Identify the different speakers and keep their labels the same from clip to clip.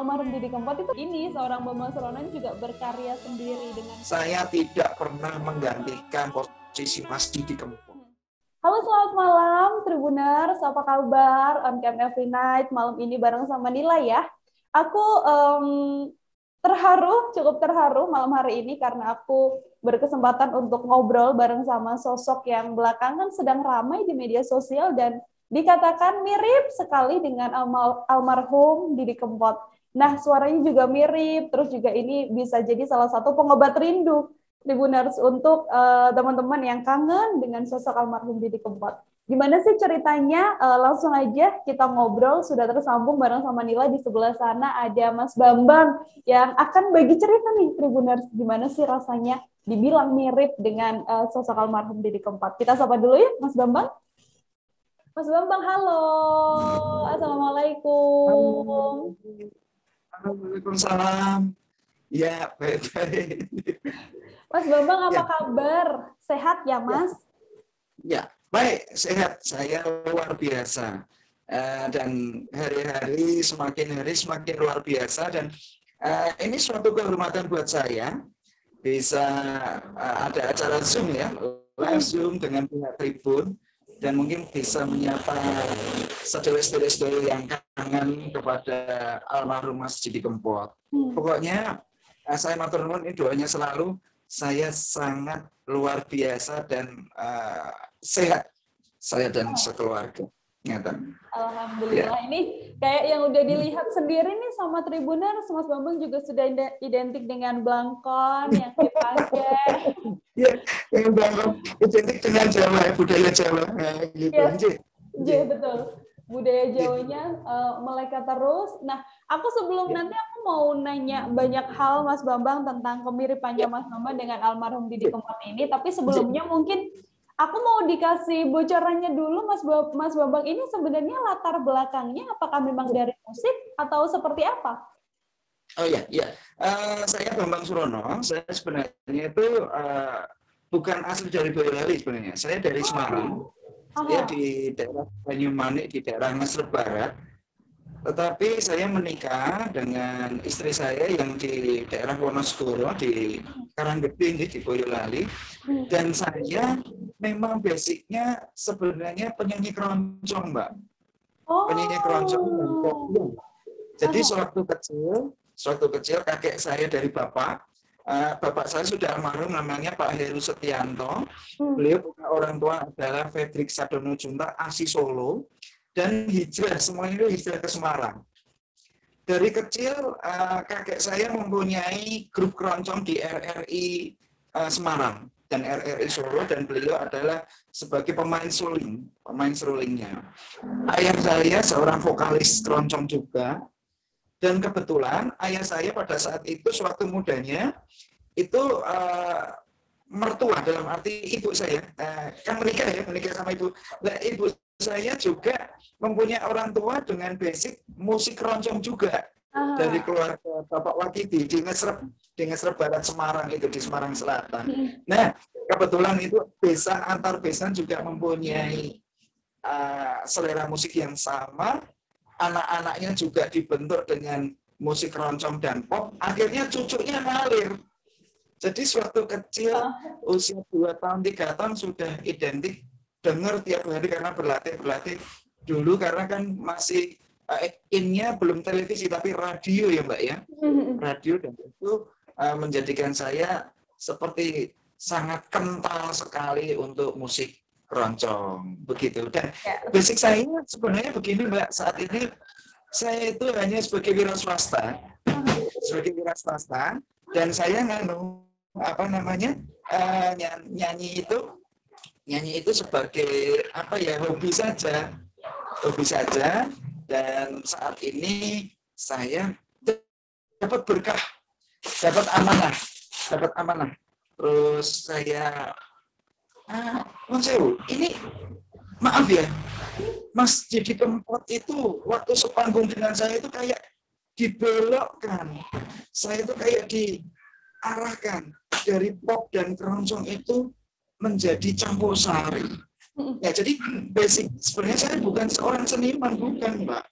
Speaker 1: almarhum Didi Kempot itu ini seorang Bambang Surono juga berkarya sendiri dengan
Speaker 2: saya tidak pernah menggantikan posisi Mas Didi Kempot.
Speaker 1: Halo, selamat malam Tribuners, apa kabar? On Cam Every Night malam ini bareng sama Nila ya. Aku cukup terharu malam hari ini karena aku berkesempatan untuk ngobrol bareng sama sosok yang belakangan sedang ramai di media sosial dan dikatakan mirip sekali dengan almarhum Didi Kempot. Nah, suaranya juga mirip, terus juga ini bisa jadi salah satu pengobat rindu Tribuners untuk teman-teman yang kangen dengan sosok almarhum Didi Kempot. Gimana sih ceritanya? Langsung aja kita ngobrol, sudah tersambung bareng sama Nila. Di sebelah sana ada Mas Bambang yang akan bagi cerita nih Tribuners. Gimana sih rasanya dibilang mirip dengan sosok almarhum Didi Kempot. Kita sapa dulu ya Mas Bambang. Mas Bambang, halo. Assalamualaikum.
Speaker 2: Waalaikumsalam. Ya, baik-baik.
Speaker 1: Mas Bambang, apa kabar? Sehat ya, Mas?
Speaker 2: Ya, baik, sehat. Saya luar biasa. Dan hari-hari semakin luar biasa. Dan ini suatu kehormatan buat saya. Bisa ada acara Zoom ya, live Zoom dengan pihak Tribun. Dan mungkin bisa menyapa saudara-saudara yang kangen kepada almarhum Mas Didi Kempot. Pokoknya saya matur nuwun, ini doanya selalu. Saya sangat luar biasa dan sehat, saya dan sekeluarga. Nyata.
Speaker 1: Alhamdulillah, ini kayak yang udah dilihat sendiri nih sama Tribuners, Mas Bambang juga sudah identik dengan blangkon yang dipakai.
Speaker 2: Ya, yang Bambang identik dengan Jawa, budaya Jawa, gitu.
Speaker 1: Iya, betul. Budaya Jawanya melekat terus. Nah, aku sebelum nanti aku mau nanya banyak hal Mas Bambang tentang kemiripannya Mas Bambang dengan almarhum Didi Kempot ini, tapi sebelumnya mungkin aku mau dikasih bocorannya dulu Mas Bambang ini sebenarnya latar belakangnya apakah memang dari musik atau seperti apa?
Speaker 2: Oh ya, saya Bambang Surono. Saya sebenarnya itu bukan asli dari Boyolali sebenarnya. Saya dari Semarang. Saya di daerah Banyumanik, di daerah Mesir Barat. Tetapi saya menikah dengan istri saya yang di daerah Wonosobo, di Karanggede, di Boyolali. Dan saya memang basicnya sebenarnya penyanyi keroncong, Mbak. Penyanyi keroncong dan kopiah. Jadi sewaktu kecil kakek saya dari bapak saya sudah almarhum, namanya Pak Heru Setianto. Beliau punya orang tua adalah Fredrik Sadono Junta, asli Solo, dan semuanya itu hijrah ke Semarang. Dari kecil kakek saya mempunyai grup keroncong di RRI Semarang dan RRI Solo, dan beliau adalah sebagai pemain serulingnya. Ayah saya seorang vokalis keroncong juga. Dan kebetulan ayah saya pada saat itu sewaktu mudanya itu mertua, dalam arti ibu saya kan menikah sama ibu. Nah, ibu saya juga mempunyai orang tua dengan basic musik keroncong juga dari keluarga Bapak Wakidi di Ngesrep Barat Semarang, itu di Semarang Selatan. Nah, kebetulan itu antar besan juga mempunyai selera musik yang sama. Anak-anaknya juga dibentuk dengan musik keroncong dan pop, akhirnya cucunya ngalir. Jadi suatu kecil, usia 2 tahun, 3 tahun sudah identik, dengar tiap hari karena berlatih dulu, karena kan masih innya belum televisi, tapi radio ya Mbak ya. Radio, dan itu menjadikan saya seperti sangat kental sekali untuk musik keroncong begitu. Dan basic saya sebenarnya begini Mbak, saat ini saya itu hanya sebagai wira swasta, dan saya nyanyi itu sebagai hobi saja. Dan saat ini saya dapat berkah, dapat amanah. Terus saya ini maaf ya, Mas Didi Kempot itu waktu sepanggung dengan saya itu kayak dibelokkan. Saya itu kayak diarahkan dari pop dan keroncong itu menjadi campur sari. Ya, jadi basic sebenarnya saya bukan seorang seniman, bukan Mbak.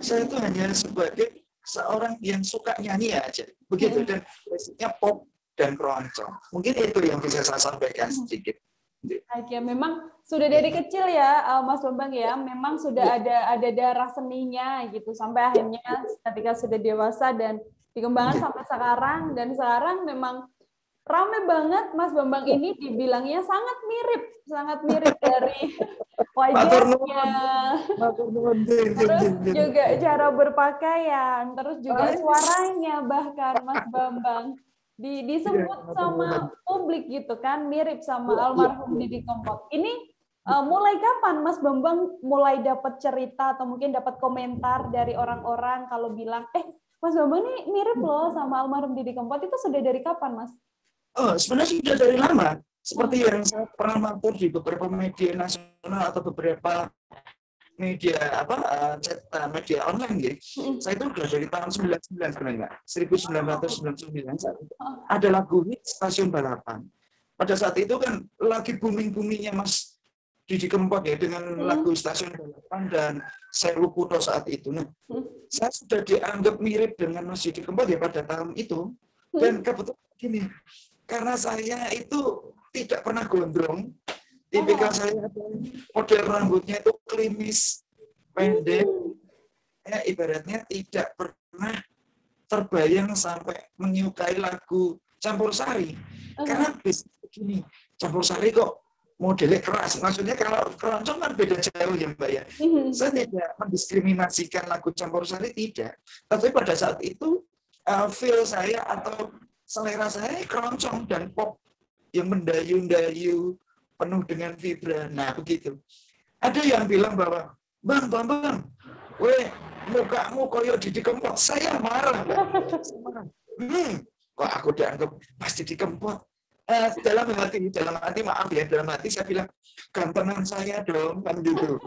Speaker 2: Saya itu hanya sebagai seorang yang suka nyanyi aja, begitu, dan basicnya pop dan keroncong. Mungkin itu yang bisa saya sampaikan sedikit.
Speaker 1: Oke, memang sudah dari kecil ya, Mas Bambang ya, memang sudah ada darah seninya gitu sampai akhirnya ketika sudah dewasa dan dikembangkan sampai sekarang, dan sekarang memang rame banget Mas Bambang ini dibilangnya sangat mirip dari wajahnya, terus juga cara berpakaian, terus juga suaranya bahkan Mas Bambang disebut sama publik gitu kan, mirip sama almarhum Didi Kempot. Ini mulai kapan Mas Bambang mulai dapat cerita atau mungkin dapat komentar dari orang-orang kalau bilang, Mas Bambang ini mirip loh sama almarhum Didi Kempot, itu sudah dari kapan, Mas?
Speaker 2: Oh, sebenarnya sudah dari lama. Seperti yang saya pernah mampir di beberapa media nasional atau beberapa media media online gitu. Saya itu sudah dari tahun 99 sebenarnya. 1999 ada lagu hit Stasiun Balapan. Pada saat itu kan lagi booming-boomingnya Mas Didi Kempot ya dengan lagu Stasiun Balapan dan Sewu Kutho saat itu. Nah, saya sudah dianggap mirip dengan Mas Didi Kempot ya pada tahun itu. Dan kebetulan gini, karena saya itu tidak pernah gondrong, tipikal saya model rambutnya itu klimis, pendek, ya ibaratnya tidak pernah terbayang sampai menyukai lagu Campur Sari. Karena begini, Campur Sari kok modelnya keras. Maksudnya kalau keroncong kan beda jauh ya Mbak ya. Saya tidak mendiskriminasikan lagu Campur Sari, tidak. Tapi pada saat itu, feel saya atau selera saya keroncong dan pop yang mendayu-dayu penuh dengan vibra. Nah, begitu. Ada yang bilang bahwa, Bang, weh, mukamu koyo Didi Kempot. Saya marah, Bang. Kok aku dianggap Mas Didi Kempot? Dalam hati saya bilang, gantengan saya dong, kan gitu.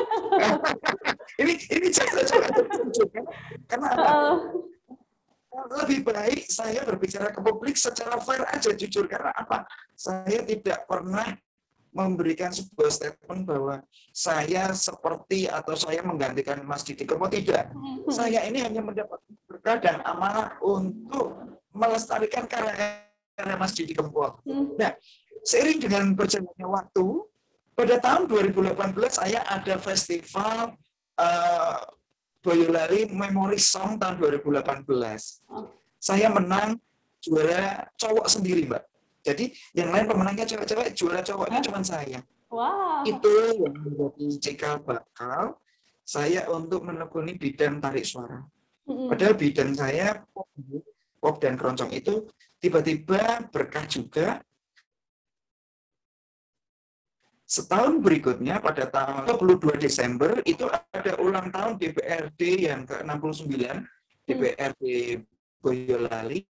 Speaker 2: ini saya coba tunjukkan. Karena lebih baik saya berbicara ke publik secara fair aja, jujur. Karena apa? Saya tidak pernah memberikan sebuah statement bahwa saya seperti atau saya menggantikan Mas Didi Kempot, tidak. Saya ini hanya mendapat berkah dan amanah untuk melestarikan karya Mas Didi Kempot. Nah, seiring dengan berjalannya waktu, pada tahun 2018 saya ada festival Boyolali Memory Song tahun 2018. Saya menang juara cowok sendiri, Mbak. Jadi yang lain pemenangnya cewek-cewek, juara cowoknya cuma saya.
Speaker 1: Wow.
Speaker 2: Itu yang menjadi cikal bakal saya untuk menekuni bidang tarik suara. Padahal bidang saya pop dan keroncong itu tiba-tiba berkah juga. Setahun berikutnya pada tanggal 22 Desember itu ada ulang tahun DPRD yang ke-69, DPRD Boyolali.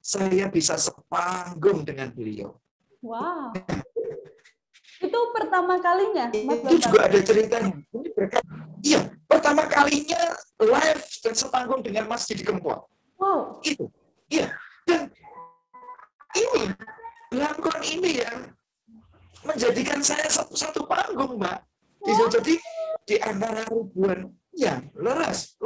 Speaker 2: Saya bisa sepanggung dengan beliau.
Speaker 1: Wow. Itu pertama kalinya, Mas
Speaker 2: Itu juga ada ceritanya. Iya, pertama kalinya live dan sepanggung dengan Mas Didi Kempot.
Speaker 1: Wow.
Speaker 2: Itu. Iya. Dan ini belangkon ini yang menjadikan saya satu panggung, Mbak. Bisa jadi di antara ribuan, ya, leres.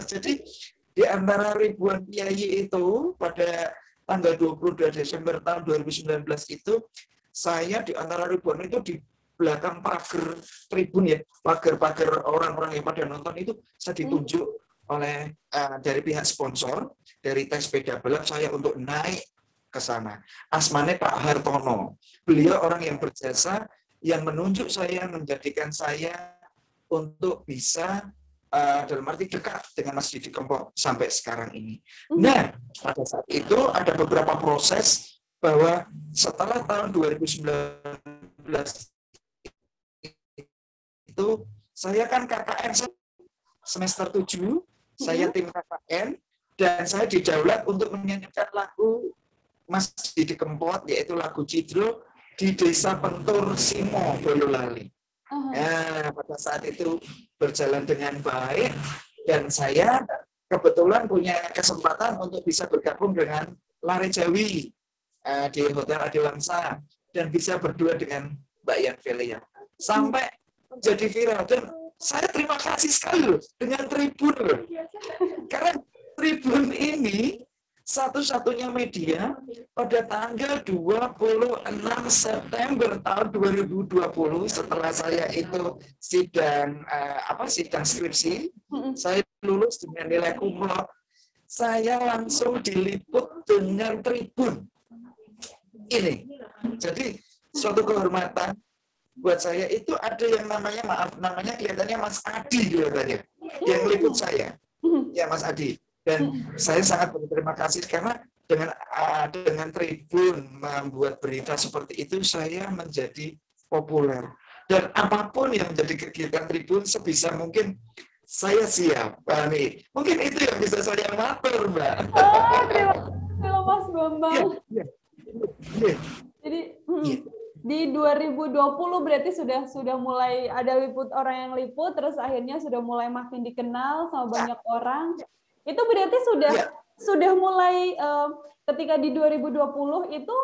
Speaker 2: Jadi di antara ribuan kiai itu pada tanggal 22 Desember tahun 2019 itu, saya di antara ribuan itu di belakang pagar tribun ya, pagar orang-orang yang pada nonton itu saya ditunjuk oleh dari pihak sponsor, dari tes sepeda balap saya untuk naik ke sana. Asmane Pak Hartono. Beliau orang yang berjasa, yang menunjuk saya, menjadikan saya untuk bisa dalam arti dekat dengan Mas Didi Kempot sampai sekarang ini. Nah, pada saat itu ada beberapa proses bahwa setelah tahun 2019 itu saya kan KKN semester 7, saya tim KKN dan saya didaulat untuk menyanyikan lagu Mas Didi Kempot, yaitu lagu Cidro di Desa Pentur Simo, Boyolali. Nah, pada saat itu berjalan dengan baik dan saya kebetulan punya kesempatan untuk bisa bergabung dengan Lare Jawi di Hotel Adiwangsa dan bisa berdua dengan Mbak Yan Velia sampai menjadi viral. Dan saya terima kasih sekali loh dengan tribun loh. Karena Tribun ini satu-satunya media pada tanggal 26 September tahun 2020 setelah saya itu sidang skripsi, saya lulus dengan nilai kumlot, saya langsung diliput dengan Tribun ini. Jadi suatu kehormatan buat saya. Itu ada yang namanya kelihatannya Mas Adi kelihatannya yang liput saya, ya Mas Adi. Dan saya sangat berterima kasih karena dengan Tribun membuat berita seperti itu, saya menjadi populer. Dan apapun yang menjadi kegiatan Tribun, sebisa mungkin saya siap. Nih, mungkin itu yang bisa saya matur, Mbak.
Speaker 1: Terima kasih Mas Bambang.
Speaker 2: Ya.
Speaker 1: Jadi di 2020 berarti sudah mulai ada orang yang liput, terus akhirnya sudah mulai makin dikenal sama banyak orang. Itu berarti sudah mulai ketika di 2020 itu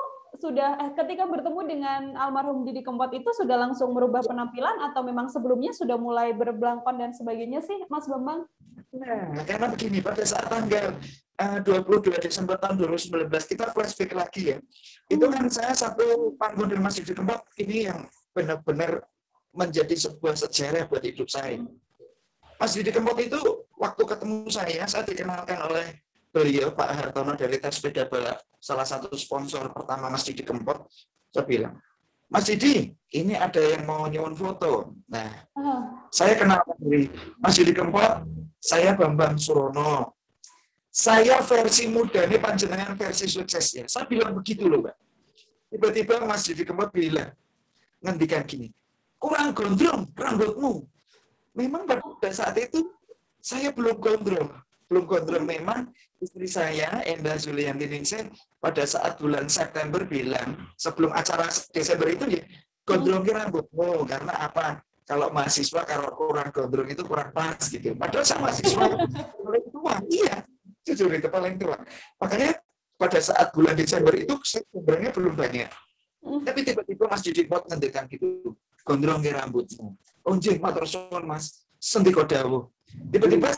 Speaker 1: ketika bertemu dengan almarhum Didi Kempot itu sudah langsung merubah penampilan atau memang sebelumnya sudah mulai berbelangkon dan sebagainya sih, Mas Bambang?
Speaker 2: Nah, karena begini, pada saat tanggal 22 Desember tahun 2019 kita flashback lagi ya. Itu kan saya satu panggung dengan Mas Didi Kempot ini yang benar-benar menjadi sebuah sejarah buat hidup saya. Mas Didi Kempot itu waktu ketemu saya dikenalkan oleh beliau Pak Hartono dari Tes Sepeda Balap, salah satu sponsor pertama Mas Didi Kempot. Saya bilang, Mas Didi, ini ada yang mau nyuwun foto. Nah, saya kenalkan diri, Mas Didi Kempot, saya Bambang Surono. Saya versi muda, ini panjenengan versi suksesnya. Saya bilang begitu loh, Mbak. Tiba-tiba Mas Didi Kempot bilang, ngendikan gini, kurang gondrong rambutmu. Memang pada saat itu saya belum gondrong memang. Istri saya Enda Zulianti Ningsih pada saat bulan September bilang sebelum acara Desember itu ya, gondrongin rambutmu karena apa? Kalau mahasiswa kalau kurang gondrong itu kurang pas gitu. Padahal saya mahasiswa paling tua, iya, jujur itu paling tua. Makanya pada saat bulan Desember itu sebenarnya belum banyak. Tapi tiba-tiba Mas Didi Kempot ngendikan gitu, gondrongin rambutmu. Oh nggih, matur suwun Mas, sendika dawuh. Tiba-tiba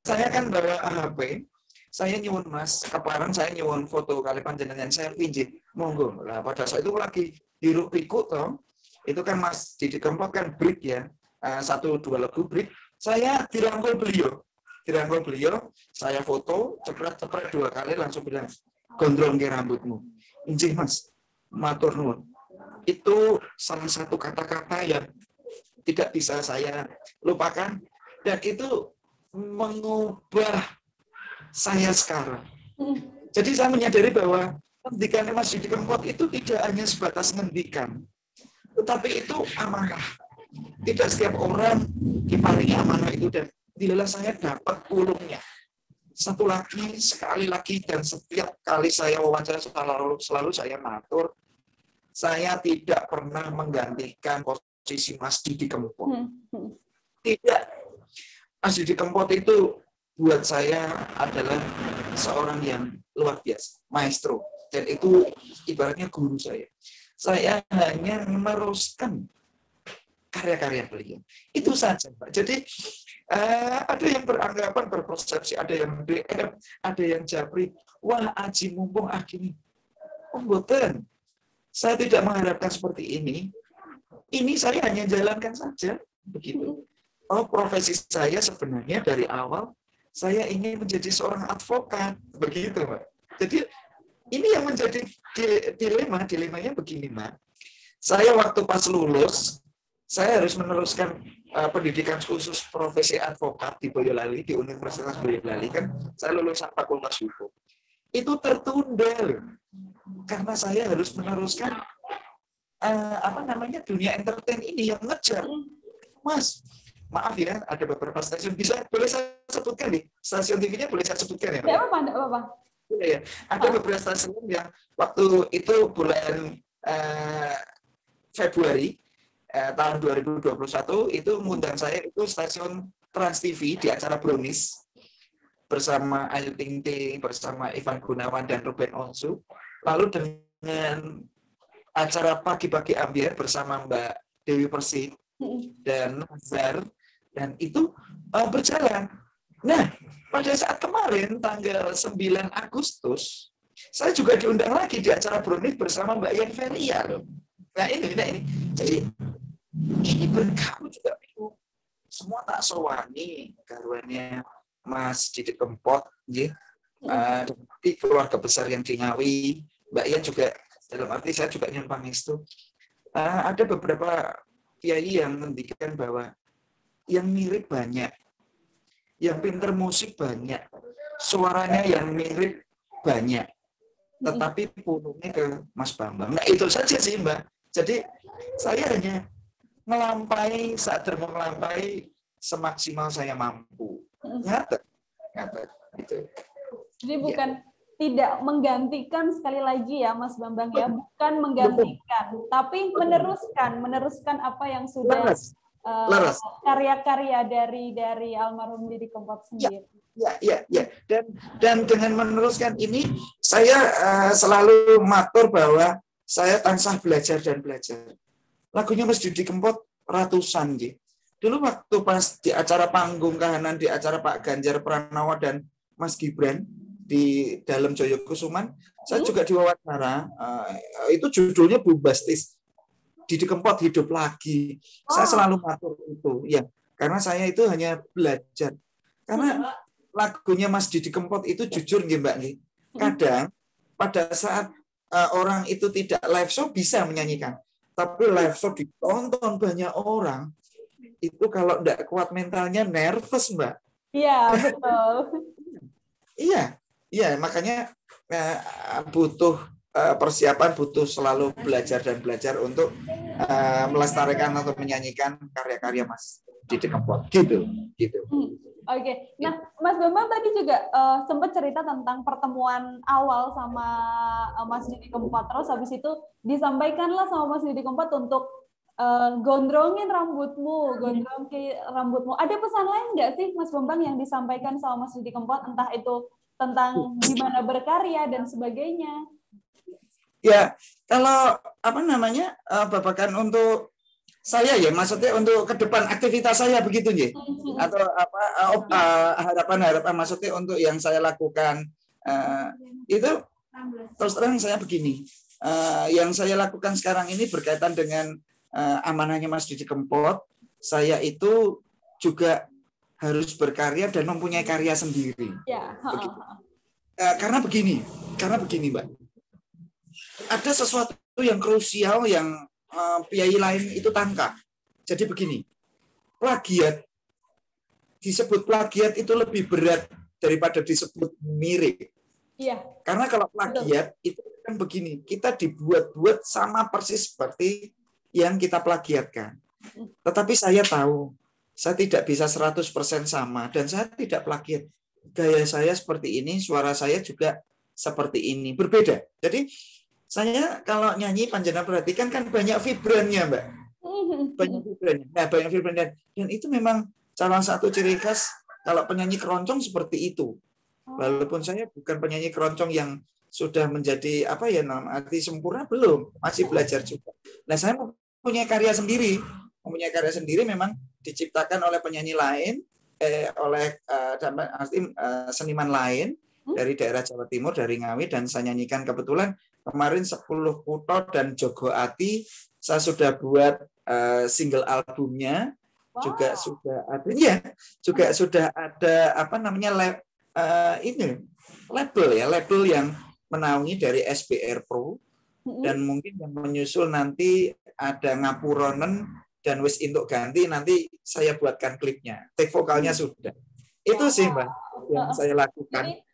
Speaker 2: saya kan bawa HP, saya nyuwun Mas, kaparan saya nyuwun foto kali panjenengan selfie nggih. Monggo. Lah pada saat itu lagi hiruk-pikuk toh. Itu kan Mas Didi Kempot kan break ya. 1-2 lagu break. Saya dirangkul beliau, saya foto, cepret 2 kali langsung bilang, gondrongke rambutmu. Injih Mas, matur nuwun. Itu salah satu kata-kata yang tidak bisa saya lupakan dan itu mengubah saya sekarang. Jadi saya menyadari bahwa ngendikan Mas Didi Kempot itu tidak hanya sebatas ngendikan, tetapi itu amanah. Tidak setiap orang diparingi amanah itu dan bila saya dapat pulungnya. Sekali lagi dan setiap kali saya wawancara selalu saya matur, saya tidak pernah menggantikan posisi Mas Didi Kempot. Tidak. Mas Didi Kempot itu buat saya adalah seorang yang luar biasa, maestro. Dan itu ibaratnya guru saya. Saya hanya meneruskan karya-karya beliau. Itu saja, Pak. Jadi ada yang beranggapan, berpersepsi, ada yang DM, ada yang japri, wah aji mumpung gini. Oh, mboten. Saya tidak mengharapkan seperti ini. Ini saya hanya jalankan saja, begitu. Oh, profesi saya sebenarnya dari awal saya ingin menjadi seorang advokat, begitu, Mbak. Jadi ini yang menjadi dilemanya begini, Mbak. Saya waktu pas lulus, saya harus meneruskan pendidikan khusus profesi advokat di Boyolali, di Universitas Boyolali kan. Saya lulusan Fakultas Hukum. Itu tertunda karena saya harus meneruskan dunia entertain ini yang ngejar. Mas, maaf ya, ada beberapa stasiun boleh saya sebutkan nih, stasiun TV-nya boleh saya sebutkan ya?
Speaker 1: Tidak apa-apa.
Speaker 2: Ya, ada beberapa stasiun yang waktu itu bulan Februari tahun 2021 itu mengundang saya, itu stasiun Trans TV di acara Brownies bersama Ayu Ting Ting, bersama Ivan Gunawan dan Ruben Onsu, lalu dengan acara Pagi-Pagi Ambiar bersama Mbak Dewi Persik dan Nazar, dan itu berjalan Nah, pada saat kemarin tanggal 9 Agustus, saya juga diundang lagi di acara brownies bersama Mbak Yan Feria loh. Nah ini. Jadi ini berkabut juga bingung. Semua tak sowani garwannya Mas Didi Kempot, tapi keluarga besar yang di Ngawi, Mbak Yan juga, dalam arti saya juga nyumpang itu. Ada beberapa kiai yang menghentikan bahwa yang mirip banyak, yang pinter musik banyak, suaranya yang mirip banyak, tetapi pulungnya ke Mas Bambang. Nah itu saja sih Mbak. Jadi saya hanya sadar melampai semaksimal saya mampu. Nyata gitu.
Speaker 1: Jadi bukan tidak menggantikan, sekali lagi ya Mas Bambang ya, bukan menggantikan, tapi meneruskan apa yang sudah karya-karya dari almarhum Didi Kempot sendiri.
Speaker 2: Ya. Dan dengan meneruskan ini, saya selalu matur bahwa saya tansah belajar dan belajar. Lagunya Mas Didi Kempot ratusan, gitu. Dulu waktu pas di acara panggung kahanan, di acara Pak Ganjar Pranowo dan Mas Gibran di dalam Joyokusuman, saya juga diwawancara. Itu judulnya bombastis, Didi Kempot hidup lagi. Saya selalu matur itu, ya, karena saya itu hanya belajar. Karena lagunya Mas Didi Kempot itu jujur, Mbak, kadang pada saat orang itu tidak live show bisa menyanyikan, tapi live show ditonton banyak orang, itu kalau tidak kuat mentalnya nervous, Mbak.
Speaker 1: Iya, betul.
Speaker 2: Iya, makanya butuh persiapan, butuh selalu belajar dan belajar untuk melestarikan atau menyanyikan karya-karya Mas Didi Kempot, gitu.
Speaker 1: Oke. Nah, Mas Bambang tadi juga sempat cerita tentang pertemuan awal sama Mas Didi Kempot. Terus habis itu disampaikanlah sama Mas Didi Kempot untuk gondrongin rambutmu. Ada pesan lain nggak sih Mas Bambang yang disampaikan sama Mas Didi Kempot, entah itu tentang gimana berkarya dan sebagainya?
Speaker 2: Ya, kalau babakan untuk saya ya, maksudnya untuk ke depan aktivitas saya begitu ya, atau harapan maksudnya untuk yang saya lakukan itu terus terang saya begini, yang saya lakukan sekarang ini berkaitan dengan amanahnya Mas Didi Kempot. Saya itu juga harus berkarya dan mempunyai karya sendiri.
Speaker 1: Ya.
Speaker 2: Karena begini Mbak, ada sesuatu yang krusial yang kiai lain itu tangkap. Jadi begini, disebut plagiat itu lebih berat daripada disebut mirip.
Speaker 1: Iya.
Speaker 2: Karena kalau plagiat itu kan begini, kita dibuat-buat sama persis seperti yang kita plagiatkan. Tetapi saya tahu, saya tidak bisa 100% sama, dan saya tidak plagiat. Gaya saya seperti ini, suara saya juga seperti ini, berbeda. Jadi saya kalau nyanyi, panjenengan perhatikan kan banyak vibrannya, Mbak. Banyak vibrannya. Dan itu memang salah satu ciri khas kalau penyanyi keroncong seperti itu. Walaupun saya bukan penyanyi keroncong yang sudah menjadi arti sempurna, belum, masih belajar juga. Nah, saya mempunyai karya sendiri memang diciptakan oleh penyanyi lain, oleh seniman lain dari daerah Jawa Timur, dari Ngawi, dan saya nyanyikan kebetulan kemarin 10 Kutho dan Jogo Ati, saya sudah buat single albumnya. Juga sudah ada label yang menaungi dari SBR Pro, dan mungkin yang menyusul nanti ada Ngapuronen dan Wis Intuk Ganti, nanti saya buatkan klipnya, take vokalnya sudah. Itu sih Mbak yang saya lakukan.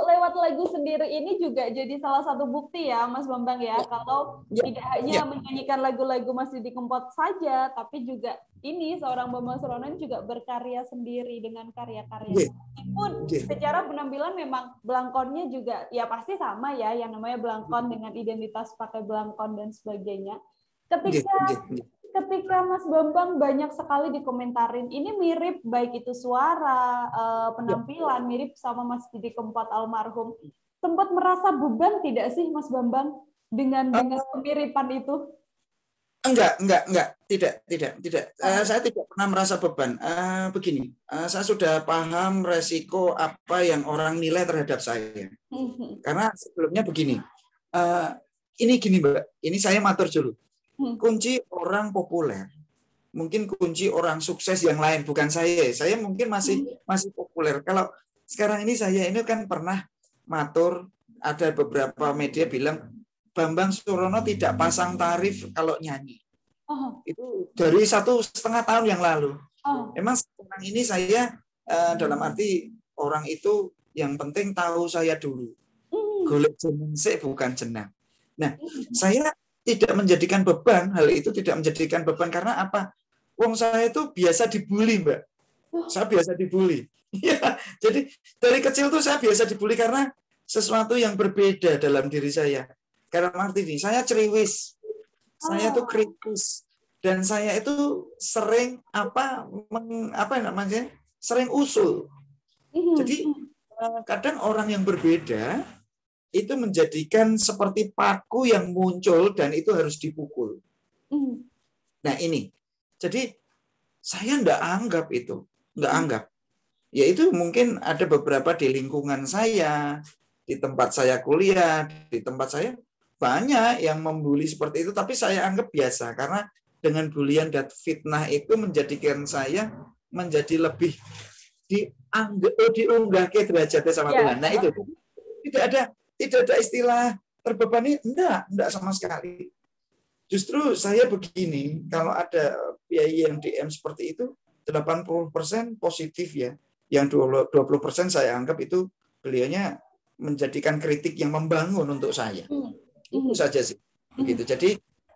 Speaker 1: lewat lagu sendiri ini juga jadi salah satu bukti ya Mas Bambang ya, kalau tidak hanya menyanyikan lagu-lagu Mas Didi Kempot saja, tapi juga ini seorang Bambang Surono juga berkarya sendiri dengan karya-karya. Meskipun secara penampilan memang belangkonnya juga ya pasti sama ya, yang namanya belangkon dengan identitas pakai belangkon dan sebagainya. Ketika Mas Bambang banyak sekali dikomentarin, ini mirip baik itu suara, penampilan, mirip sama Mas Didi Kempot almarhum. Sempat merasa beban tidak sih Mas Bambang dengan kemiripan itu?
Speaker 2: Enggak, tidak. Saya tidak pernah merasa beban. Begini, saya sudah paham resiko apa yang orang nilai terhadap saya. Karena sebelumnya begini, ini gini Mbak, ini saya matur dulu. Kunci orang populer, mungkin kunci orang sukses yang lain, bukan saya. Saya mungkin masih populer. Kalau sekarang ini saya ini kan pernah matur, ada beberapa media bilang Bambang Surono tidak pasang tarif kalau nyanyi. Itu dari 1,5 tahun yang lalu. Emang sekarang ini saya dalam arti orang itu yang penting tahu saya dulu. Golek jeneng sik bukan jenang. Nah, saya tidak menjadikan beban, hal itu tidak menjadikan beban karena apa? Wong saya itu biasa dibully, Mbak. Saya biasa dibully. Ya, jadi dari kecil tuh saya biasa dibully karena sesuatu yang berbeda dalam diri saya. Karena arti ini, saya ceriwis, saya itu kritis, dan saya itu sering sering usul. Jadi kadang orang yang berbeda itu menjadikan seperti paku yang muncul dan itu harus dipukul. Nah ini, jadi saya enggak anggap itu, enggak anggap. Ya itu mungkin ada beberapa di lingkungan saya, di tempat saya kuliah, di tempat saya banyak yang membuli seperti itu, tapi saya anggap biasa karena dengan bulian dan fitnah itu menjadikan saya menjadi lebih diunggah ke derajatnya sama Tuhan. Nah itu tidak ada istilah terbebani, enggak sama sekali. Justru saya begini, kalau ada biaya yang DM seperti itu, 80% positif ya, yang 20% saya anggap itu beliaunya menjadikan kritik yang membangun untuk saya. Itu saja sih. Begitu. Jadi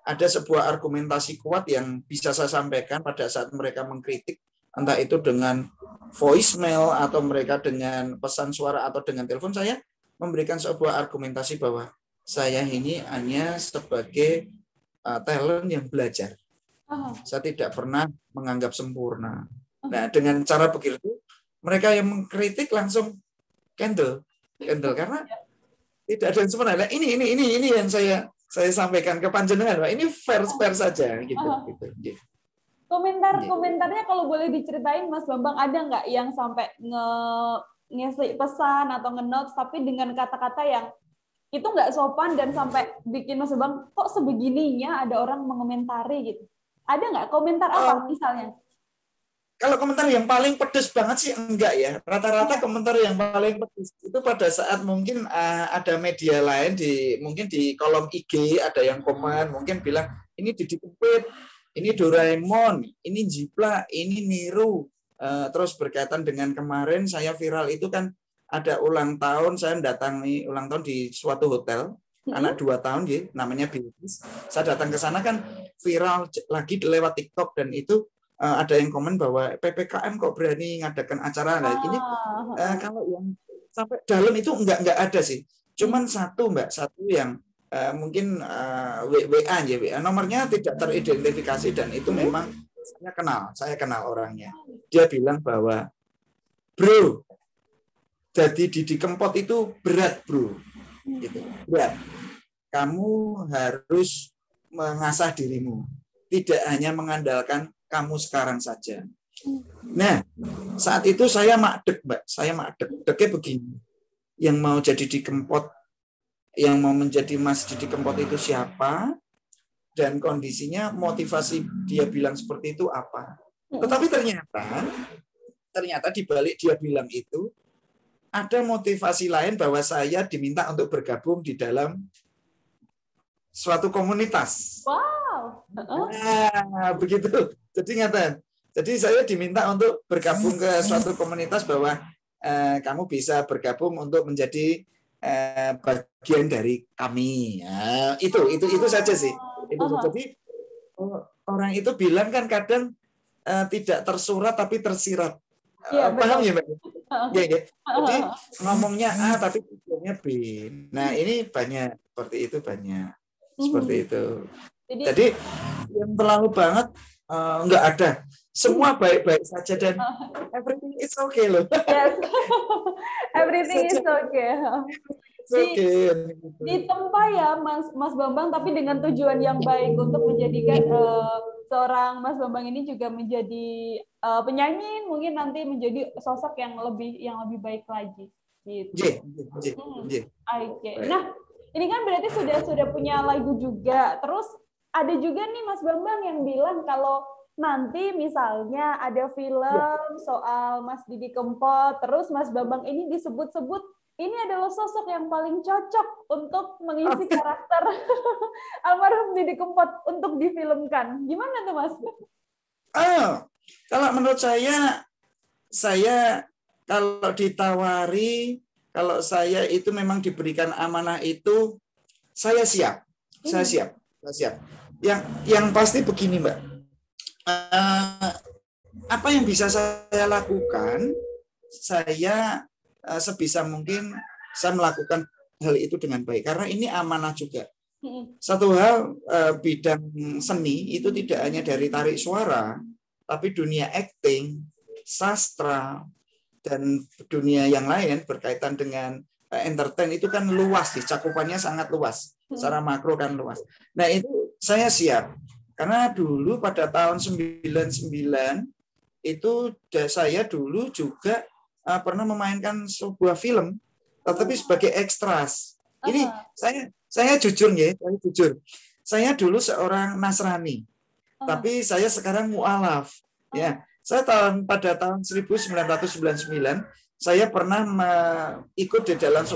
Speaker 2: ada sebuah argumentasi kuat yang bisa saya sampaikan pada saat mereka mengkritik, entah itu dengan voicemail atau mereka dengan pesan suara atau dengan telepon, saya memberikan sebuah argumentasi bahwa saya ini hanya sebagai talent yang belajar. Saya tidak pernah menganggap sempurna. Nah, dengan cara begitu, mereka yang mengkritik langsung candle karena tidak ada yang sempurna. Nah, ini yang saya sampaikan ke panjenengan, Pak. Ini fair saja gitu.
Speaker 1: Komentarnya kalau boleh diceritain Mas Bambang, ada nggak yang sampai ngisi pesan atau nge-notes tapi dengan kata-kata yang itu nggak sopan dan sampai bikin Mas Bambang kok sebegininya ada orang mengomentari gitu? Ada nggak komentar apa misalnya?
Speaker 2: Kalau komentar yang paling pedes banget sih enggak ya. Rata-rata komentar yang paling pedes itu pada saat mungkin ada media lain mungkin di kolom IG ada yang komen, mungkin bilang ini Didi Kempit, ini Doraemon, ini Jiplak, ini Niru. Terus berkaitan dengan kemarin saya viral itu kan ada ulang tahun, saya mendatangi ulang tahun di suatu hotel, anak 2 tahun ya, namanya Bilqis. Saya datang ke sana kan viral lagi lewat TikTok dan itu ada yang komen bahwa PPKM kok berani ngadakan acara. Nah, ini kalau yang sampai dalam itu enggak ada sih. Cuman satu yang mungkin WA nomornya tidak teridentifikasi dan itu memang saya kenal orangnya. Dia bilang bahwa bro, jadi Didi Kempot itu berat bro, gitu. Berat. Kamu harus mengasah dirimu, tidak hanya mengandalkan kamu sekarang saja. Nah, saat itu saya makdek, Mbak. Saya makdek. Deknya begini. Yang mau jadi Didi Kempot, yang mau menjadi Mas Didi Kempot itu siapa? Dan kondisinya, motivasi dia bilang seperti itu apa? Tetapi ternyata di balik dia bilang itu, ada motivasi lain bahwa saya diminta untuk bergabung di dalam suatu komunitas.
Speaker 1: Wow.
Speaker 2: Nah, begitu. Jadi saya diminta untuk bergabung ke suatu komunitas bahwa kamu bisa bergabung untuk menjadi bagian dari kami. Ya, itu saja sih. Jadi orang itu bilang kan kadang tidak tersurat tapi tersirat. Paham ya, Mbak? Ya. Jadi ngomongnya A tapi tujuannya B. Nah, ini banyak seperti itu banyak. Seperti itu. Jadi yang terlalu banget nggak ada. Semua baik-baik saja dan everything is okay loh.
Speaker 1: Yes. Everything is okay.
Speaker 2: Oke.
Speaker 1: Ditempa ya Mas Bambang, tapi dengan tujuan yang baik untuk menjadikan seorang Mas Bambang ini juga menjadi penyanyi, mungkin nanti menjadi sosok yang lebih baik lagi gitu. Oke. Nah, ini kan berarti sudah punya lagu juga. Terus ada juga nih Mas Bambang yang bilang kalau nanti misalnya ada film soal Mas Didi Kempot, terus Mas Bambang ini disebut-sebut ini adalah sosok yang paling cocok untuk mengisi karakter almarhum Didi Kempot untuk difilmkan. Gimana tuh, Mas?
Speaker 2: Kalau menurut saya kalau ditawari, kalau saya itu memang diberikan amanah itu, saya siap. Saya siap. Yang pasti begini, Mbak. Apa yang bisa saya lakukan, saya sebisa mungkin saya melakukan hal itu dengan baik karena ini amanah juga. Satu hal, bidang seni itu tidak hanya dari tarik suara, tapi dunia acting, sastra, dan dunia yang lain berkaitan dengan entertain itu kan luas, cakupannya sangat luas, secara makro kan luas. Nah itu saya siap karena dulu pada tahun 99 itu saya dulu juga pernah memainkan sebuah film, tetapi sebagai ekstras. Ini saya jujur ya, saya dulu seorang Nasrani, tapi saya sekarang mualaf. Ya, saya pada tahun 1999 saya pernah ikut di dalam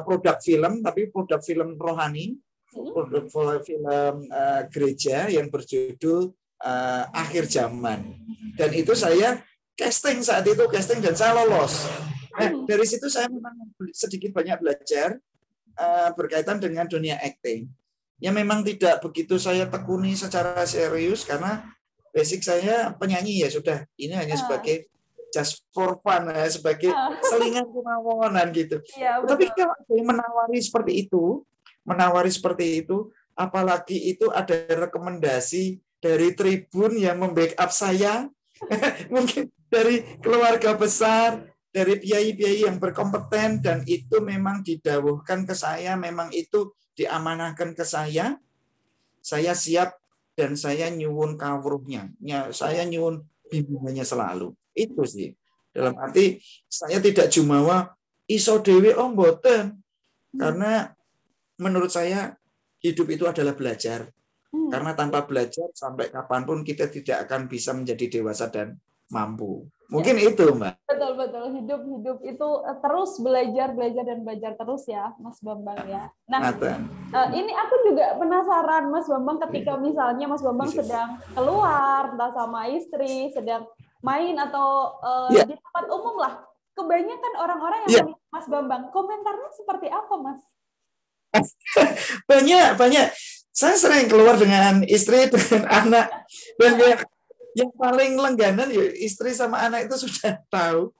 Speaker 2: produk film, tapi produk film rohani, produk film gereja yang berjudul Akhir Zaman. Dan itu saya casting dan saya lolos. Nah, dari situ saya memang sedikit banyak belajar berkaitan dengan dunia acting. Ya memang tidak begitu saya tekuni secara serius karena basic saya penyanyi ya sudah. Ini hanya sebagai just for fun, sebagai selingan kemauan gitu. Ya, tapi kalau menawari seperti itu, apalagi itu ada rekomendasi dari Tribun yang membackup saya, mungkin dari keluarga besar, dari piai-piai yang berkompeten, dan itu memang didawuhkan ke saya, memang itu diamanahkan ke saya siap dan saya nyuwun kawruhnya, saya nyuwun bimbingannya selalu. Itu sih. Dalam arti saya tidak jumawa iso dewe mboten. Karena menurut saya hidup itu adalah belajar. Karena tanpa belajar sampai kapanpun kita tidak akan bisa menjadi dewasa dan mampu. Mungkin itu, Mbak.
Speaker 1: Betul. Hidup itu terus belajar dan belajar terus ya, Mas Bambang ya. Nah, ini aku juga penasaran, Mas Bambang, ketika misalnya Mas Bambang sedang keluar, entah sama istri, sedang main atau di tempat umum lah. Kebanyakan orang-orang yang melihat Mas Bambang, komentarnya seperti apa, Mas?
Speaker 2: Banyak. Saya sering keluar dengan istri, dengan anak, dan yang paling langganan ya istri sama anak itu sudah tahu.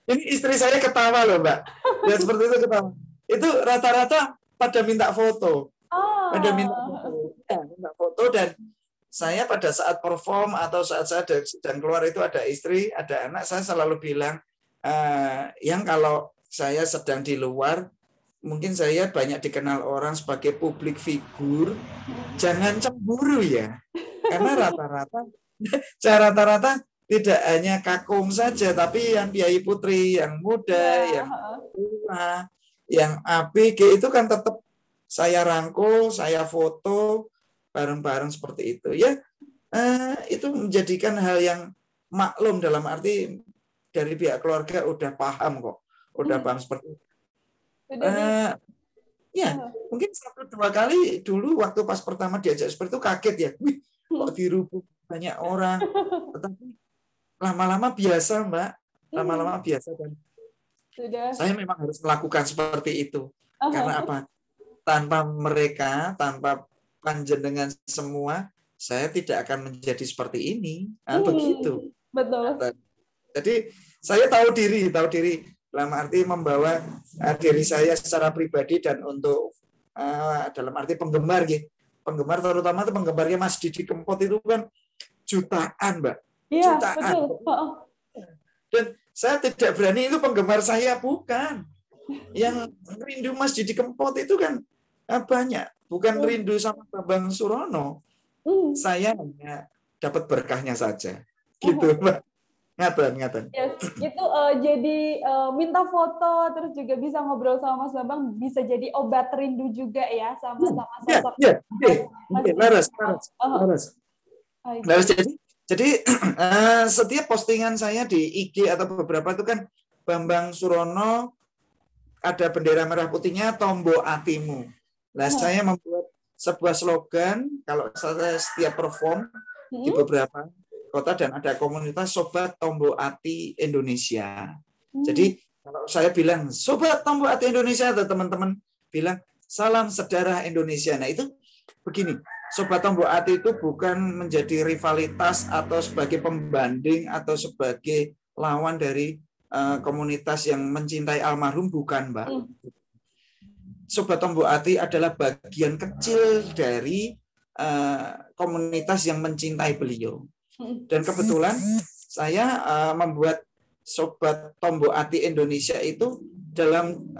Speaker 2: Ini istri saya ketawa loh, Mbak. Ya seperti itu ketawa. Itu rata-rata pada minta foto. Minta foto, dan saya pada saat perform atau saat saya sedang keluar itu ada istri, ada anak, saya selalu bilang, yang kalau saya sedang di luar, mungkin saya banyak dikenal orang sebagai publik figur, jangan cemburu ya. Karena rata-rata tidak hanya kakung saja, tapi yang piai putri, yang muda, yang tua, yang ABG itu kan tetap saya rangkul, saya foto bareng-bareng seperti itu. Ya, itu menjadikan hal yang maklum, dalam arti dari pihak keluarga udah paham kok, udah paham seperti itu. Mungkin 1-2 kali dulu waktu pas pertama diajak seperti itu kaget ya, wih, kok dirubuk banyak orang. Tetapi lama-lama biasa, Mbak, lama-lama biasa, dan saya memang harus melakukan seperti itu. Karena apa? Tanpa mereka, tanpa panjenengan semua, saya tidak akan menjadi seperti ini. Begitu.
Speaker 1: Betul.
Speaker 2: Jadi saya tahu diri. Dalam arti membawa diri saya secara pribadi dan untuk dalam arti penggemar gitu. Penggemar terutama itu penggemarnya Mas Didi Kempot itu kan jutaan, Mbak. Jutaan.
Speaker 1: Betul.
Speaker 2: Dan saya tidak berani itu penggemar saya, bukan. Yang rindu Mas Didi Kempot itu kan banyak. Bukan rindu sama Bambang Surono. Saya hanya dapat berkahnya saja. Gitu, Mbak. Ngaten.
Speaker 1: Yes, itu jadi minta foto terus juga bisa ngobrol sama Mas Bambang bisa jadi obat rindu juga ya sama sosok
Speaker 2: Mas Laras. Jadi setiap postingan saya di IG atau beberapa itu kan Bambang Surono ada bendera merah putihnya Tombo Atimu. Nah, saya membuat sebuah slogan kalau saya setiap perform di beberapa kota dan ada komunitas Sobat Tombo Ati Indonesia. Jadi kalau saya bilang Sobat Tombo Ati Indonesia atau teman-teman bilang salam sedarah Indonesia. Nah itu begini, Sobat Tombo Ati itu bukan menjadi rivalitas atau sebagai pembanding atau sebagai lawan dari komunitas yang mencintai almarhum, bukan, Mbak. Sobat Tombo Ati adalah bagian kecil dari komunitas yang mencintai beliau. Dan kebetulan saya membuat Sobat Tombo Ati Indonesia itu dalam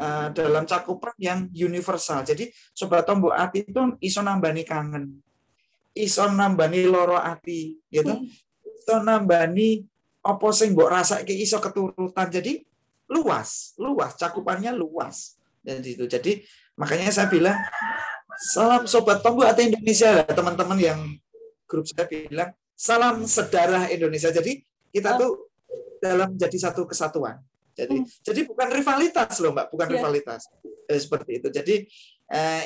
Speaker 2: cakupan yang universal. Jadi Sobat Tombo Ati itu iso nambani kangen, iso nambani loro ati, gitu. Iso nambani apa sing mbok rasake iso keturutan. Jadi luas, cakupannya luas. Jadi makanya saya bilang salam Sobat Tombo Ati Indonesia, teman-teman yang grup saya bilang salam sedarah Indonesia. Jadi kita tuh dalam jadi satu kesatuan. Jadi bukan rivalitas loh, Mbak, bukan rivalitas. Seperti itu. Jadi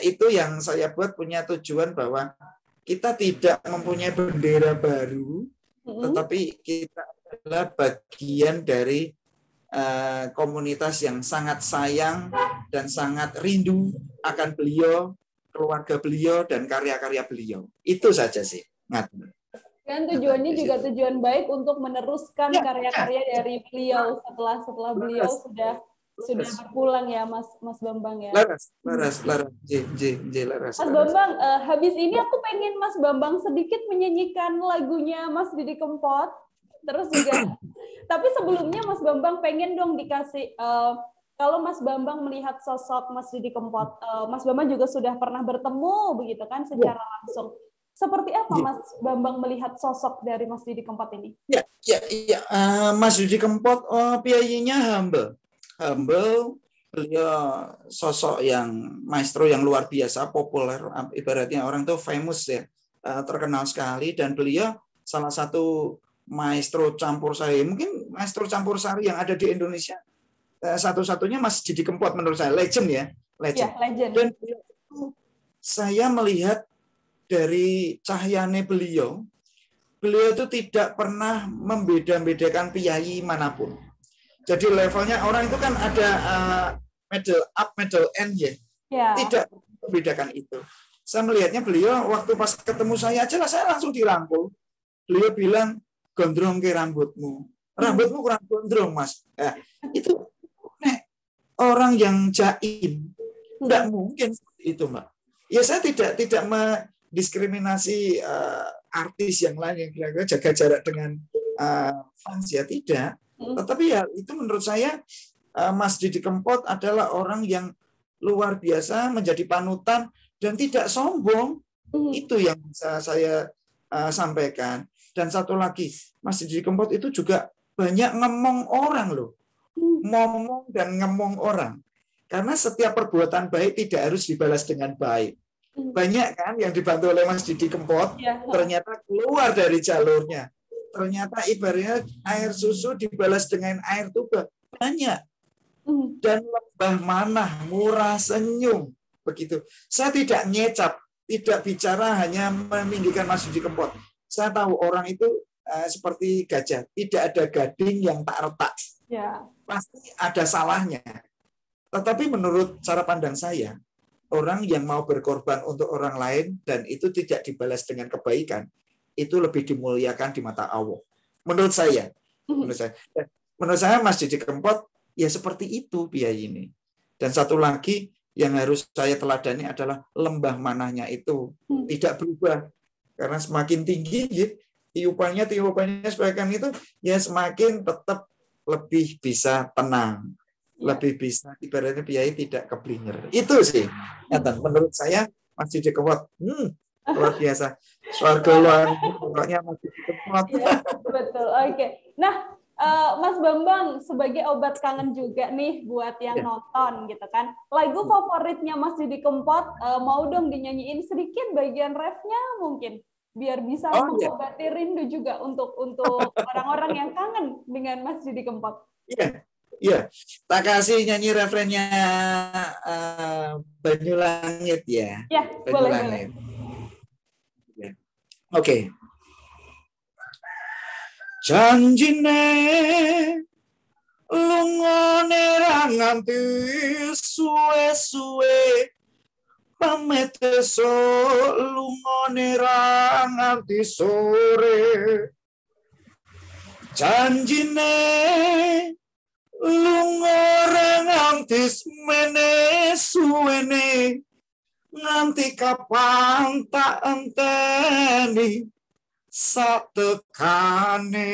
Speaker 2: itu yang saya buat punya tujuan bahwa kita tidak mempunyai bendera baru, tetapi kita adalah bagian dari komunitas yang sangat sayang dan sangat rindu akan beliau, keluarga beliau, dan karya-karya beliau. Itu saja sih.
Speaker 1: Dan tujuannya juga tujuan baik untuk meneruskan karya-karya dari beliau setelah beliau sudah berpulang ya, Mas Bambang ya.
Speaker 2: Laras. Laras.
Speaker 1: Mas Bambang, habis ini aku pengen Mas Bambang sedikit menyanyikan lagunya Mas Didi Kempot. Terus juga, tapi sebelumnya Mas Bambang pengen dong dikasih, kalau Mas Bambang melihat sosok Mas Didi Kempot, Mas Bambang juga sudah pernah bertemu begitu kan secara langsung. Seperti apa Mas Bambang melihat sosok dari Mas Didi Kempot ini?
Speaker 2: Ya. Mas Didi Kempot piyayinya humble. Beliau sosok yang maestro yang luar biasa, populer, ibaratnya orang tuh famous ya, terkenal sekali, dan beliau salah satu maestro campur sari, mungkin maestro campur sari yang ada di Indonesia. Satu-satunya Mas Didi Kempot menurut saya, legend ya, legend. Dan saya melihat dari cahyane beliau itu tidak pernah membeda-bedakan piyayi manapun. Jadi levelnya orang itu kan ada middle up, middle end ya. Tidak membedakan itu. Saya melihatnya beliau waktu pas ketemu saya aja lah, saya langsung dirangkul. Beliau bilang, gondrong ke rambutmu. Rambutmu kurang gondrong, Mas. Itu orang yang jaim. Tidak mungkin itu, Mbak. Ya saya tidak diskriminasi artis yang lain yang kira-kira jaga jarak dengan fans, ya tidak. Tetapi ya itu menurut saya Mas Didi Kempot adalah orang yang luar biasa, menjadi panutan dan tidak sombong. Itu yang bisa saya sampaikan. Dan satu lagi, Mas Didi Kempot itu juga banyak ngemong orang loh. Ngomong dan ngemong orang. Karena setiap perbuatan baik tidak harus dibalas dengan baik. Banyak kan yang dibantu oleh Mas Didi Kempot, ternyata keluar dari jalurnya. Ternyata ibaratnya air susu dibalas dengan air tuba. Banyak. Dan lembah manah, murah senyum. Begitu. Saya tidak ngecap, tidak bicara hanya meninggikan Mas Didi Kempot. Saya tahu orang itu seperti gajah. Tidak ada gading yang tak retak. Pasti ada salahnya. Tetapi menurut cara pandang saya, orang yang mau berkorban untuk orang lain dan itu tidak dibalas dengan kebaikan, itu lebih dimuliakan di mata Allah. Menurut saya. Menurut saya Mas Didi Kempot ya seperti itu piyayi ini. Dan satu lagi yang harus saya teladani adalah lembah manahnya itu tidak berubah. Karena semakin tinggi tiupannya sebagian itu ya semakin tetap lebih bisa tenang. lebih bisa ibaratnya biaya tidak keblinger. Itu sih. Menurut saya Masjid di Kempot. Luar biasa. Swarga luar pokoknya Masjid di Kempot.
Speaker 1: Ya, betul. Oke. Nah, Mas Bambang sebagai obat kangen juga nih buat yang nonton gitu kan. Lagu favoritnya Mas Didi Kempot, mau dong dinyanyiin sedikit bagian refnya mungkin biar bisa mengobati rindu juga untuk orang-orang yang kangen dengan Mas Didi Kempot.
Speaker 2: Iya. Tak kasih nyanyi referennya Banyu Langit ya.
Speaker 1: Ya, boleh.
Speaker 2: Oke. Janjine lungone ra nganti suwe-suwe pamit esuk lungone ra nganti sore janjine lunga ra nganti semene suwene nganti kapan tak enteni satekane.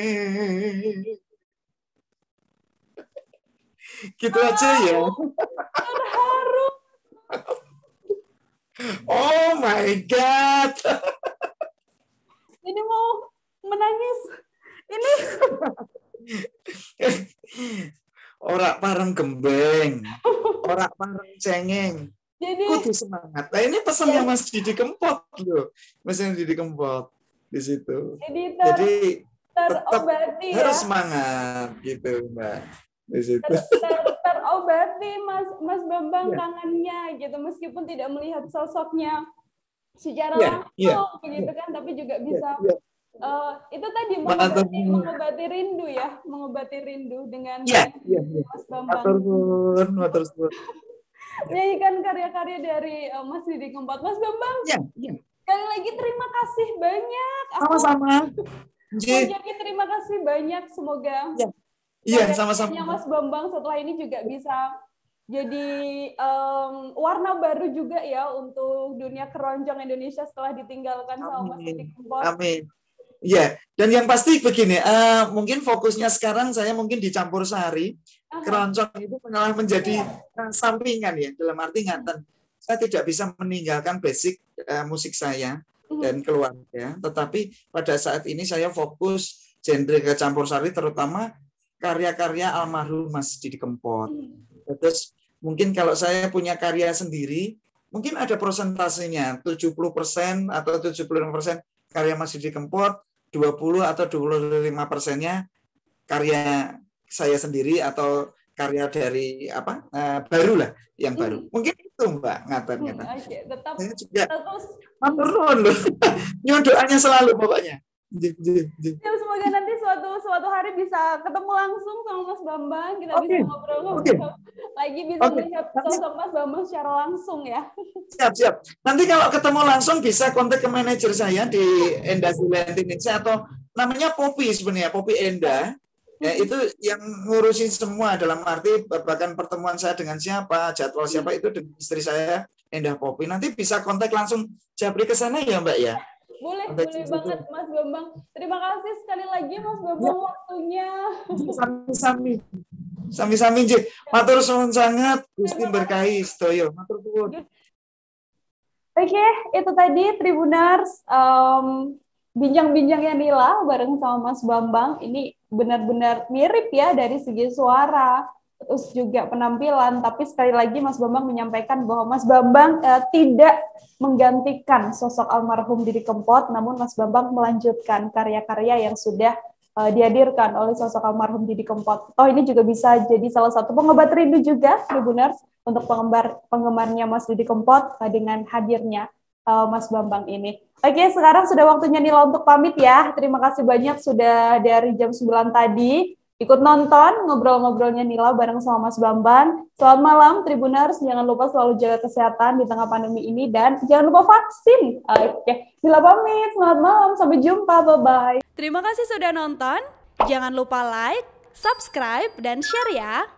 Speaker 2: Gitu aja ya.
Speaker 1: Terharu.
Speaker 2: Oh my God.
Speaker 1: Ini mau menangis. Ini.
Speaker 2: Ora pareng gembeng. Ora pareng cengeng.
Speaker 1: Jadi
Speaker 2: kudu semangat. Nah ini pesannya Mas Didi Kempot loh. Mas Didi Kempot di situ. Jadi
Speaker 1: terobati
Speaker 2: harus semangat gitu Mbak di situ.
Speaker 1: Terobati Mas Bambang kangennya gitu meskipun tidak melihat sosoknya secara langsung gitu kan, tapi juga bisa itu tadi mengobati rindu ya, mengobati rindu dengan Mas Bambang.
Speaker 2: Matur suwun.
Speaker 1: Nyanyikan karya-karya dari Mas Didi Kempot. Mas Bambang. Sekali lagi terima kasih banyak.
Speaker 2: Sama-sama.
Speaker 1: Jadi terima kasih banyak. Semoga
Speaker 2: sama-sama.
Speaker 1: Mas Bambang setelah ini juga bisa jadi warna baru juga ya untuk dunia keroncong Indonesia setelah ditinggalkan sama Mas Didi Kempot.
Speaker 2: Amin. Ya, dan yang pasti begini, mungkin fokusnya sekarang saya mungkin di campur sari. Keroncong itu malah menjadi sampingan ya, dalam arti ngaten. Saya tidak bisa meninggalkan basic musik saya dan keluarga, tetapi pada saat ini saya fokus genre ke campur sari, terutama karya-karya almarhum Mas Didi Kempot. Terus mungkin kalau saya punya karya sendiri, mungkin ada persentasenya 70% atau 75% karya Mas Didi Kempot, 20 atau 25%-nya karya saya sendiri atau karya dari baru lah, yang baru. Mungkin itu Mbak ngaten.
Speaker 1: Tetap
Speaker 2: matur nuwun loh. Nyuwun doanya selalu pokoknya.
Speaker 1: Semoga nanti suatu hari bisa ketemu langsung sama Mas Bambang, kita bisa ngobrol-ngobrol lagi, bisa melihat sosok Mas Bambang secara langsung ya.
Speaker 2: Siap. Nanti kalau ketemu langsung bisa kontak ke manajer saya di Enda Indonesia atau namanya Poppy sebenarnya, Poppy Enda. Ya, itu yang ngurusin semua dalam arti bahkan pertemuan saya dengan siapa, jadwal siapa itu dengan istri saya Endah Poppy. Nanti bisa kontak langsung japri ke sana ya Mbak ya.
Speaker 1: Boleh banget Mas Bambang. Terima kasih sekali lagi Mas Bambang waktunya. Sami-sami
Speaker 2: nggih. Matur suwun sangat, Gusti berkahi sedaya. Matur suwun.
Speaker 1: Oke, itu tadi Tribuners bincang-bincangnya Nila bareng sama Mas Bambang. Ini benar-benar mirip ya dari segi suara, terus juga penampilan, tapi sekali lagi Mas Bambang menyampaikan bahwa Mas Bambang tidak menggantikan sosok almarhum Didi Kempot, namun Mas Bambang melanjutkan karya-karya yang sudah dihadirkan oleh sosok almarhum Didi Kempot. Ini juga bisa jadi salah satu pengobat rindu juga, Tribuners, untuk penggemarnya Mas Didi Kempot dengan hadirnya Mas Bambang ini. Oke, sekarang sudah waktunya Nila untuk pamit ya. Terima kasih banyak sudah dari jam 9 tadi ikut nonton ngobrol-ngobrolnya Nila bareng sama Mas Bambang. Selamat malam Tribuners, jangan lupa selalu jaga kesehatan di tengah pandemi ini dan jangan lupa vaksin. Oke, Nila pamit. Selamat malam, sampai jumpa, bye-bye.
Speaker 3: Terima kasih sudah nonton. Jangan lupa like, subscribe, dan share ya.